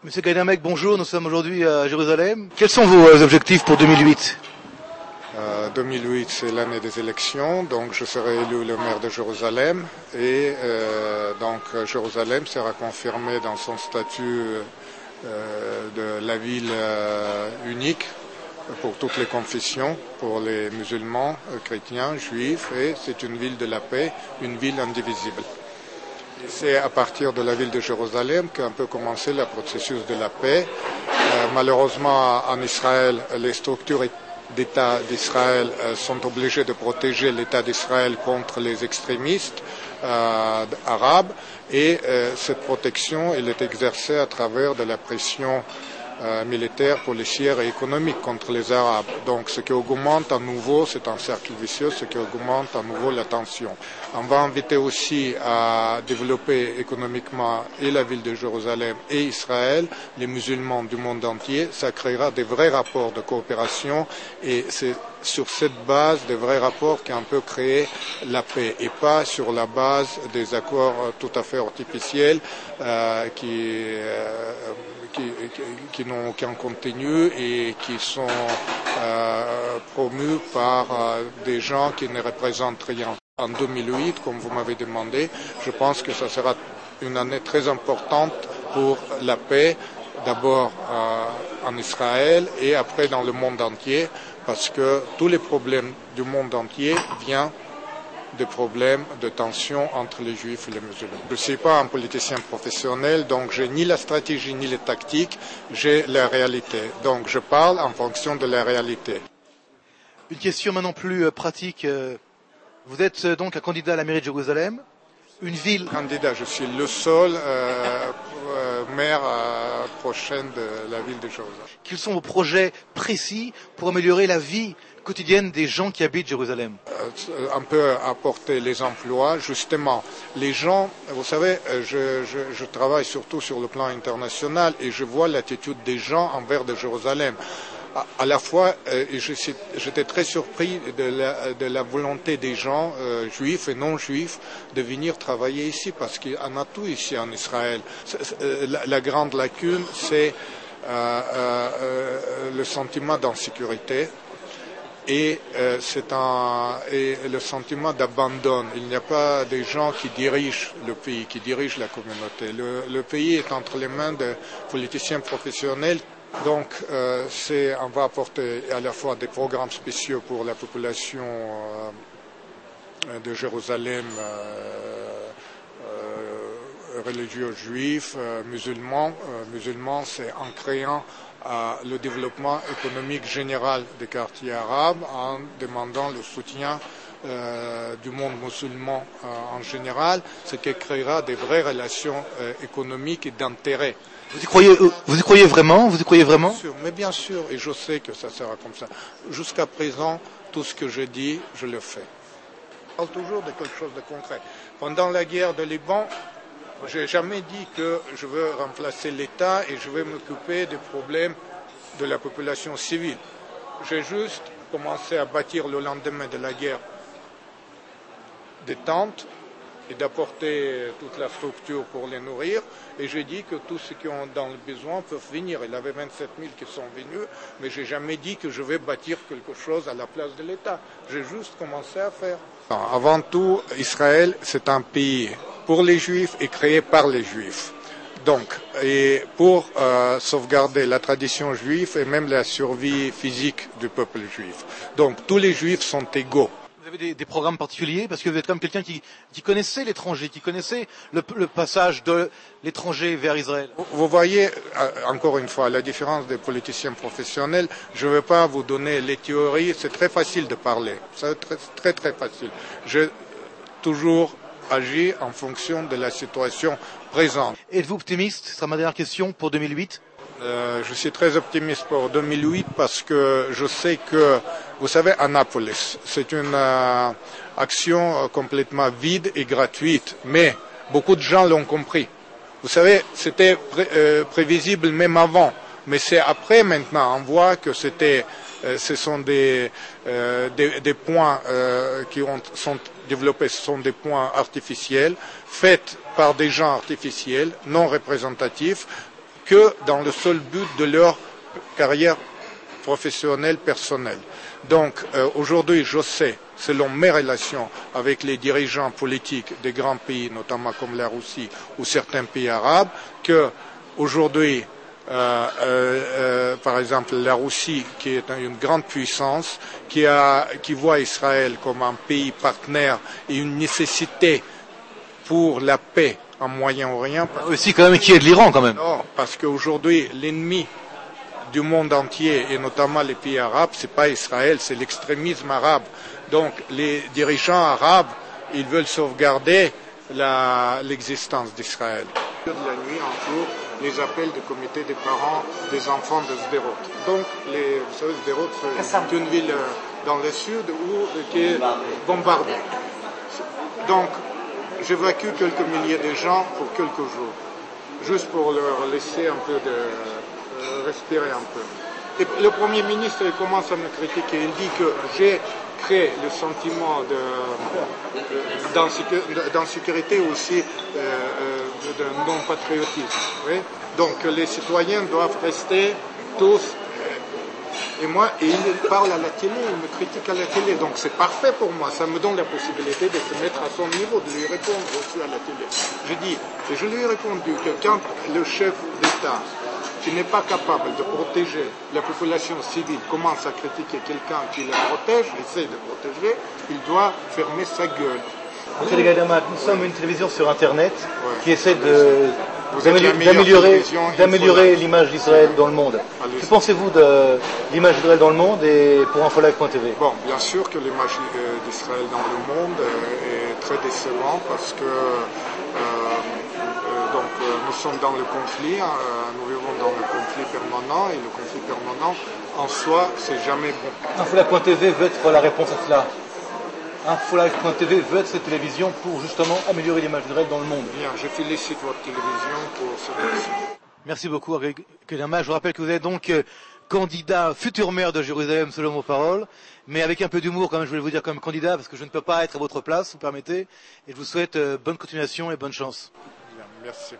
Monsieur Gaynamek, bonjour, nous sommes aujourd'hui à Jérusalem. Quels sont vos objectifs pour 2008? 2008, c'est l'année des élections, donc je serai élu le maire de Jérusalem et donc Jérusalem sera confirmé dans son statut de la ville unique pour toutes les confessions, pour les musulmans, chrétiens, juifs, et c'est une ville de la paix, une ville indivisible. C'est à partir de la ville de Jérusalem qu'a un peu commencé le processus de la paix. Malheureusement, en Israël, les structures d'État d'Israël sont obligées de protéger l'État d'Israël contre les extrémistes arabes et cette protection elle est exercée à travers de la pression militaire, policière et économique contre les Arabes. Donc ce qui augmente à nouveau, c'est un cercle vicieux, ce qui augmente à nouveau la tension. On va inviter aussi à développer économiquement et la ville de Jérusalem et Israël, les musulmans du monde entier. Ça créera des vrais rapports de coopération et c'est sur cette base des vrais rapports qu'on peut créer la paix et pas sur la base des accords tout à fait artificiels qui n'ont aucun contenu et qui sont promus par des gens qui ne représentent rien. En 2008, comme vous m'avez demandé, je pense que ça sera une année très importante pour la paix, d'abord en Israël et après dans le monde entier, parce que tous les problèmes du monde entier viennent des problèmes de tension entre les juifs et les musulmans. Je ne suis pas un politicien professionnel, donc j'ai ni la stratégie ni les tactiques, j'ai la réalité. Donc je parle en fonction de la réalité. Une question maintenant plus pratique. Vous êtes donc un candidat à la mairie de Jérusalem, une ville... Candidat, je suis le seul maire prochain de la ville de Jérusalem. Quels sont vos projets précis pour améliorer la vie quotidienne des gens qui habitent Jérusalem? On peut apporter les emplois, justement. Les gens, vous savez, je travaille surtout sur le plan international et je vois l'attitude des gens envers de Jérusalem. À la fois, j'étais très surpris de la volonté des gens, juifs et non juifs, de venir travailler ici, parce qu'il y en a tout ici en Israël. La grande lacune, c'est le sentiment d'insécurité et le sentiment d'abandon. Il n'y a pas des gens qui dirigent le pays, qui dirigent la communauté. Le pays est entre les mains de politiciens professionnels. Donc, on va apporter à la fois des programmes spéciaux pour la population de Jérusalem, religieux juifs, musulmans. Musulmans, c'est en créant le développement économique général des quartiers arabes, en demandant le soutien du monde musulman en général, ce qui créera des vraies relations économiques et d'intérêt. Vous y croyez vraiment? Vous y croyez vraiment? Bien sûr, mais bien sûr, et je sais que ça sera comme ça. Jusqu'à présent, tout ce que je dis, je le fais. Je parle toujours de quelque chose de concret. Pendant la guerre de Liban, je n'ai jamais dit que je veux remplacer l'État et je vais m'occuper des problèmes de la population civile. J'ai juste commencé à bâtir le lendemain de la guerre des tentes et d'apporter toute la structure pour les nourrir. Et j'ai dit que tous ceux qui ont dans le besoin peuvent venir. Il y avait 27 000 qui sont venus, mais je n'ai jamais dit que je vais bâtir quelque chose à la place de l'État. J'ai juste commencé à faire. Avant tout, Israël, c'est un pays pour les Juifs et créé par les Juifs. Donc, et pour sauvegarder la tradition juive et même la survie physique du peuple juif. Donc, tous les Juifs sont égaux. Vous avez des programmes particuliers parce que vous êtes comme quelqu'un qui connaissait l'étranger, qui connaissait le passage de l'étranger vers Israël. Vous voyez, encore une fois, la différence des politiciens professionnels. Je ne vais pas vous donner les théories, c'est très facile de parler. C'est très, très facile. J'ai toujours agi en fonction de la situation présente. Êtes-vous optimiste? Ce sera ma dernière question pour 2008. Je suis très optimiste pour 2008 parce que je sais que, vous savez, Annapolis, c'est une action complètement vide et gratuite, mais beaucoup de gens l'ont compris. Vous savez, c'était prévisible même avant, mais c'est après maintenant, on voit que ce sont des points qui sont développés, ce sont des points artificiels, faits par des gens artificiels, non représentatifs, que dans le seul but de leur carrière professionnelle, personnelle. Donc aujourd'hui, je sais, selon mes relations avec les dirigeants politiques des grands pays, notamment comme la Russie ou certains pays arabes, que aujourd'hui, par exemple, la Russie, qui est une grande puissance, qui voit Israël comme un pays partenaire et une nécessité pour la paix en Moyen-Orient. Aussi quand même qui est de l'Iran quand même. Non, parce qu'aujourd'hui, l'ennemi du monde entier, et notamment les pays arabes, c'est pas Israël, c'est l'extrémisme arabe. Donc les dirigeants arabes, ils veulent sauvegarder l'existence d'Israël. La nuit, un jour, les appels du comité des parents des enfants de Sderot. Donc, vous savez, Sderot, c'est une ville dans le sud qui est bombardée. Donc, j'évacue quelques milliers de gens pour quelques jours, juste pour leur laisser un peu de respirer un peu. Et le Premier ministre il commence à me critiquer. Il dit que j'ai créé le sentiment d'insécurité aussi de non-patriotisme. Oui. Donc les citoyens doivent rester tous. Et il parle à la télé, il me critique à la télé. Donc c'est parfait pour moi. Ça me donne la possibilité de se mettre à son niveau, de lui répondre aussi à la télé. Je lui ai répondu que quand le chef d'État qui n'est pas capable de protéger la population civile commence à critiquer quelqu'un qui la protège, essaie de protéger, il doit fermer sa gueule. Monsieur Gaïdama, nous sommes une télévision sur Internet qui essaie d'améliorer l'image d'Israël dans le monde. Que pensez-vous de l'image d'Israël dans le monde et pour infolive.tv? Bon, bien sûr que l'image d'Israël dans le monde est très décevante parce que nous sommes dans le conflit, nous vivons dans le conflit permanent et le conflit permanent en soi, c'est jamais bon. Infolive.tv veut être la réponse à cela. Infolive.tv veut être cette télévision pour justement améliorer l'image d'Israël dans le monde. Bien, je félicite votre télévision pour ce merci. Merci beaucoup, Gaïdama. Je vous rappelle que vous êtes donc candidat, futur maire de Jérusalem selon vos paroles, mais avec un peu d'humour quand même, je voulais vous dire comme candidat parce que je ne peux pas être à votre place, vous permettez, et je vous souhaite bonne continuation et bonne chance. Bien, merci.